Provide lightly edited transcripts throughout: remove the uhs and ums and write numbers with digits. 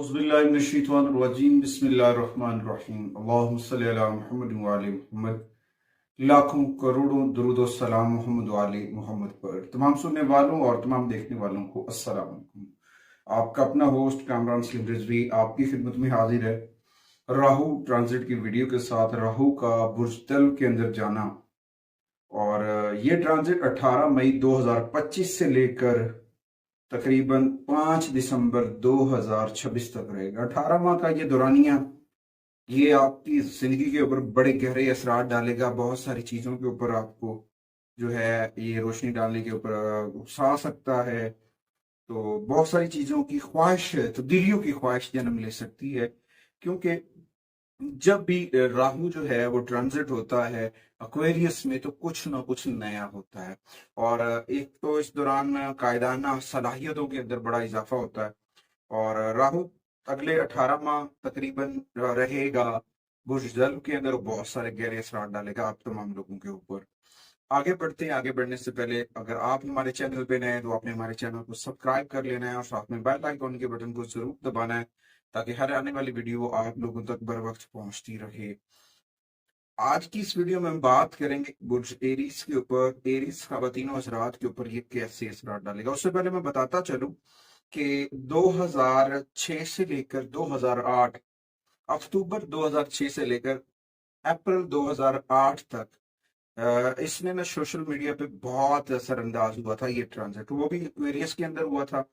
औज़ुबिल्लाहिमिनश्शैतानिर्रजीम बिस्मिल्लाहिर्रहमानिर्रहीम अल्लाहुम्मा सल्लि अला मुहम्मद व आले मुहम्मद। लाखों करोड़ों दुरूद व सलाम मोहम्मद व आले मोहम्मद पर। तमाम सुनने वालों और तमाम देखने वालों को अस्सलाम वालेकुम। आपका अपना होस्ट कामरान सलीम रिजवी आपकी खिदमत में हाजिर है राहु ट्रांजिट की वीडियो के साथ। राहु का बुर्ज तल के अंदर जाना, और ये ट्रांजिट 18 मई 2025 से लेकर तकरीबन 5 दिसंबर 2026 तक रहेगा। 18 माह का ये दौरानिया ये आपकी जिंदगी के ऊपर बड़े गहरे असरात डालेगा। बहुत सारी चीजों के ऊपर आपको जो है ये रोशनी डालने के ऊपर उकसा सकता है। तो बहुत सारी चीजों की ख्वाहिश, तब्दीलियों की ख्वाहिश जन्म ले सकती है, क्योंकि जब भी राहु जो है वो ट्रांजिट होता है एक्वेरियस में, तो कुछ ना कुछ नया होता है। और एक तो इस दौरान कायदाना सलाहियतों के अंदर बड़ा इजाफा होता है। और राहु अगले 18 माह तकरीबन रहेगा बुर्ज दल के अंदर, बहुत सारे गहरे असरात डालेगा आप तमाम लोगों के ऊपर। आगे बढ़ते हैं। आगे बढ़ने से पहले अगर आप हमारे चैनल पे नए हैं तो आपने हमारे चैनल को सब्सक्राइब कर लेना है और साथ में बेल आइकन के बटन को जरूर दबाना है, ताकि हर आने वाली वीडियो आप लोगों तक बर वक्त पहुंचती रहे। आज की इस वीडियो में हम बात करेंगे बुर्ज एरीज के ऊपर, एरीज खवातीनों हजरात के ऊपर ये कैसे असरात डालेगा। उससे पहले मैं बताता चलूं कि 2006 से लेकर 2008, अक्टूबर 2006 से लेकर अप्रैल 2008 तक इसने ना सोशल मीडिया पे बहुत असरअंदाज हुआ था ये ट्रांजिट। वो भी एक्वेरियस के अंदर हुआ था।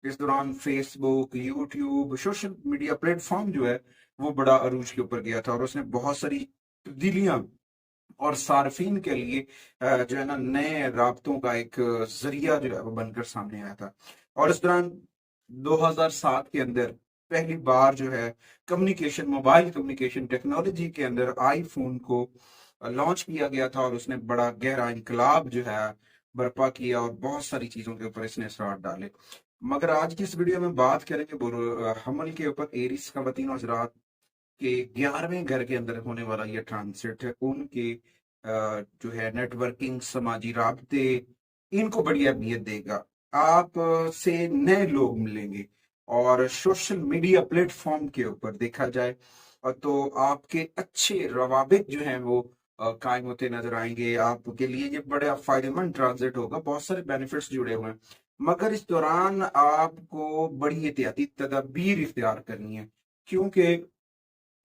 इस दौरान Facebook, YouTube, social media platform जो है वो बड़ा अरूज के ऊपर गया था, और उसने बहुत सारी तब्दीलियां और सार्फिन के लिए जो है ना नए राब्तों का एक जरिया जो है वो बनकर सामने आया था। और इस दौरान 2007 के अंदर पहली बार जो है कम्युनिकेशन, मोबाइल कम्युनिकेशन टेक्नोलॉजी के अंदर आईफोन को लॉन्च किया गया था, और उसने बड़ा गहरा इनकलाब जो है बर्पा किया, और बहुत सारी चीजों के ऊपर इसने असरात डाले। मगर आज की इस वीडियो में बात करेंगे हमल के ऊपर। एरीज का वतीन हजरात के 11वें घर के अंदर होने वाला ये ट्रांसिट है, उनके जो है नेटवर्किंग, समाजी राबते, इनको बड़ी अहमियत देगा। आप से नए लोग मिलेंगे, और सोशल मीडिया प्लेटफॉर्म के ऊपर देखा जाए तो आपके अच्छे रवाबित जो हैं वो कायम होते नजर आएंगे। आपके लिए ये बड़ा फायदेमंद ट्रांजिट होगा, बहुत सारे बेनिफिट्स जुड़े हुए हैं। मगर इस दौरान आपको बड़ी एहतियाती तदाबीर इख्तियार करनी है, क्योंकि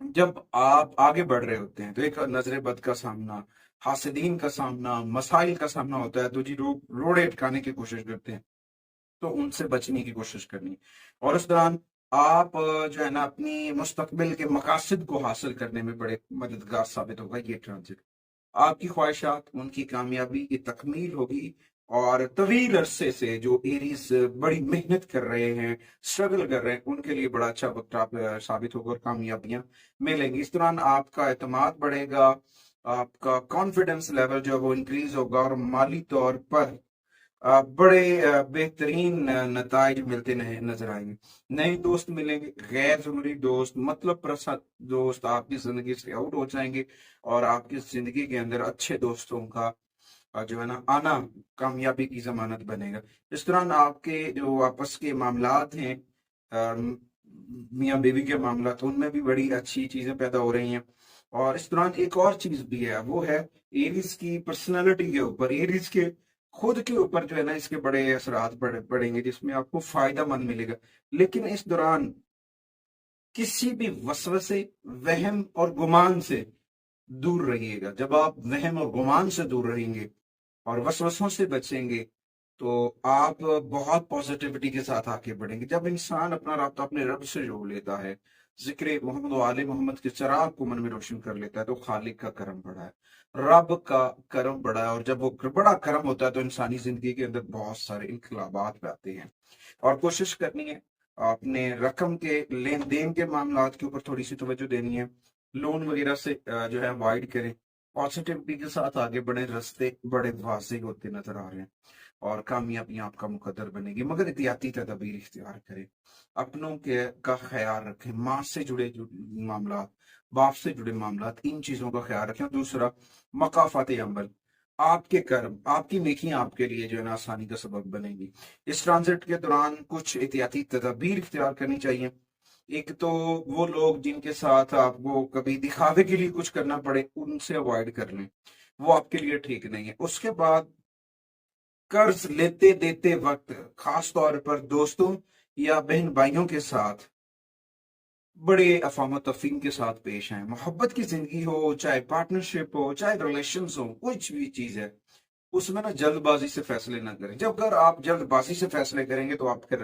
जब आप आगे बढ़ रहे होते हैं तो एक नजर बद का सामना, हासिदीन का सामना, मसाइल का सामना होता है, तो जी लोग रोड़े अटकाने की कोशिश करते हैं, तो उनसे बचने की कोशिश करनी। और इस दौरान आप जो है ना अपनी मुस्तकबिल के मकासद को हासिल करने में बड़े मददगार साबित होगा ये ट्रांजिट। आपकी ख्वाहिशात, उनकी कामयाबी की तकमील होगी। और तवील अरसे से जो एरीज बड़ी मेहनत कर रहे हैं, स्ट्रगल कर रहे हैं, उनके लिए बड़ा अच्छा वक्त आप साबित होगा, और कामयाबियां मिलेंगी। इस दौरान आपका एतमाद बढ़ेगा, आपका कॉन्फिडेंस लेवल जो है वो इंक्रीज होगा, और माली तौर पर बड़े बेहतरीन नताइज मिलते नजर आएंगे। नए दोस्त मिलेंगे, गैर जरूरी दोस्त, मतलब प्रसाद दोस्त आपकी जिंदगी से आउट हो जाएंगे, और आपकी जिंदगी के अंदर अच्छे दोस्तों का जो है ना आना कामयाबी की जमानत बनेगा। इस दौरान आपके जो आपस के मामलात हैं, मियाँ बीवी के मामलात, उनमें भी बड़ी अच्छी चीजें पैदा हो रही हैं। और इस दौरान एक और चीज भी है, वो है एरीज की पर्सनैलिटी के ऊपर, एरीज के खुद के ऊपर जो है ना इसके बड़े असरात पड़ेंगे, जिसमें आपको फायदा मंद मिलेगा। लेकिन इस दौरान किसी भी वसवसे, वहम और गुमान से दूर रहिएगा। जब आप वहम और गुमान से दूर रहेंगे और वसवसों से बचेंगे, तो आप बहुत पॉजिटिविटी के साथ आगे बढ़ेंगे। जब इंसान अपना राब्ता अपने रब से जोड़ लेता है, जिक्र मोहम्मद व आले मोहम्मद के चिराग को मन में रोशन कर लेता है, तो खालिक का करम बड़ा है, रब का करम बड़ा है। और जब वो बड़ा करम होता है तो इंसानी जिंदगी के अंदर बहुत सारे इनकलाबात आते हैं। और कोशिश करनी है अपने रकम के लेन देन के मामलात के ऊपर थोड़ी सी तवज्जो देनी है। लोन वगैरह से जो है अवॉइड करें, पॉजिटिविटी के साथ आगे बढ़े। रास्ते बड़े वाज़ेह होते नजर आ रहे हैं, और कामयाबी आपका मुकद्दर बनेगी, मगर एहतियाती तदबीर इख्तियार करें। अपनों के का ख्याल रखें, माँ से जुड़े मामला, बाप से जुड़े मामला, इन चीजों का ख्याल रखें। दूसरा, मकाफात अमल, आपके कर्म, आपकी नेकियां आपके लिए जो है ना आसानी का सबब बनेगी। इस ट्रांजिट के दौरान कुछ एहतियाती तदबीर इख्तियार करनी चाहिए। एक तो वो लोग जिनके साथ आपको कभी दिखावे के लिए कुछ करना पड़े, उनसे अवॉइड कर लें, वो आपके लिए ठीक नहीं है। उसके बाद कर्ज लेते देते वक्त खास तौर पर दोस्तों या बहन भाइयों के साथ बड़े अफाम तफहीम के साथ पेश आए। मोहब्बत की जिंदगी हो, चाहे पार्टनरशिप हो, चाहे रिलेशंस हो, कुछ भी चीज है, उसमें ना जल्दबाजी से फैसले ना करें। जब अगर आप जल्दबाजी से फैसले करेंगे तो आपके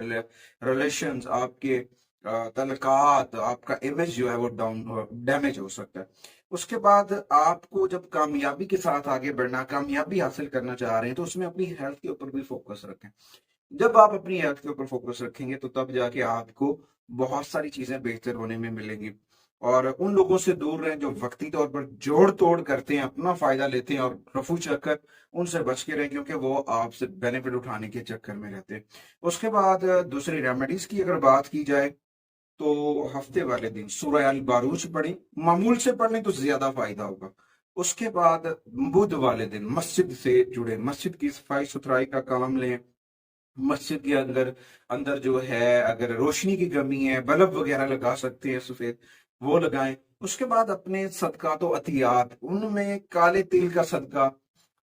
रिलेशंस, आपके तल्लुकात, आपका इमेज जो है वो डाउन डैमेज हो सकता है। उसके बाद आपको जब कामयाबी के साथ आगे बढ़ना, कामयाबी हासिल करना चाह रहे हैं, तो उसमें अपनी हेल्थ के ऊपर भी फोकस रखें। जब आप अपनी हेल्थ के ऊपर फोकस रखेंगे तो तब जाके आपको बहुत सारी चीजें बेहतर होने में मिलेंगी। और उन लोगों से दूर रहें जो वक्ती तौर पर जोड़ तोड़ करते हैं, अपना फायदा लेते हैं और रफू चक्कर, उनसे बच के रहें, क्योंकि वो आपसे बेनिफिट उठाने के चक्कर में रहते हैं। उसके बाद दूसरी रेमेडीज की अगर बात की जाए तो हफ्ते वाले दिन सूरह अल बारूज पढ़ें, मामूल से पढ़ने तो ज्यादा फायदा होगा। उसके बाद बुध वाले दिन मस्जिद से जुड़े, मस्जिद की सफाई सुथराई का काम लें। मस्जिद के अंदर अंदर जो है अगर रोशनी की कमी है, बल्ब वगैरह लगा सकते हैं सफेद, वो लगाएं। उसके बाद अपने सदका तो अतियात, उनमें काले तिल का सदका,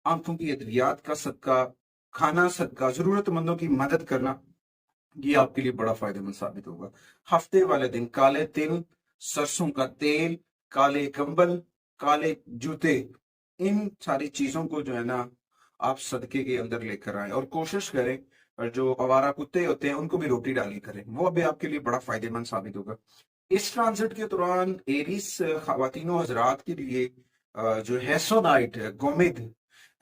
आंखों की अद्वियात का सदका, खाना सदका, जरूरतमंदों की मदद करना, ये आपके लिए बड़ा फायदेमंद साबित होगा। हफ्ते वाले दिन काले तिल, सरसों का तेल, काले कंबल, काले जूते, इन सारी चीजों को जो है ना आप सदके के अंदर लेकर आए और कोशिश करें, और जो आवारा कुत्ते होते हैं उनको भी रोटी डाली करें, वो भी आपके लिए बड़ा फायदेमंद साबित होगा। इस ट्रांजिट के दौरान एरिस खवातीनों हजरात के लिए जो हेसोनाइट गोमेद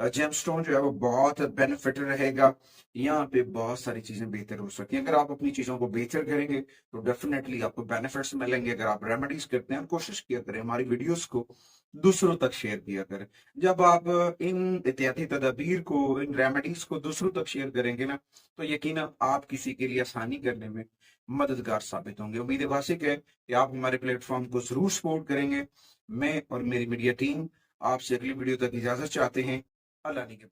जेमस्टोन जो है वो बहुत बेनिफिट रहेगा। यहाँ पे बहुत सारी चीजें बेहतर हो सकती हैं। अगर आप अपनी चीजों को बेहतर करेंगे तो डेफिनेटली आपको बेनिफिट्स मिलेंगे। अगर आप रेमेडीज करते हैं, कोशिश किया करें हमारी वीडियोस को दूसरों तक शेयर किया करें। जब आप इन एहतियाती तदाबीर को, इन रेमेडीज को दूसरों तक शेयर करेंगे ना, तो यकीनन आप किसी के लिए आसानी करने में मददगार साबित होंगे। उम्मीद वासिक है कि आप हमारे प्लेटफॉर्म को जरूर सपोर्ट करेंगे। मैं और मेरी मीडिया टीम आपसे अगली वीडियो तक इजाजत चाहते हैं। अल्लाह ने के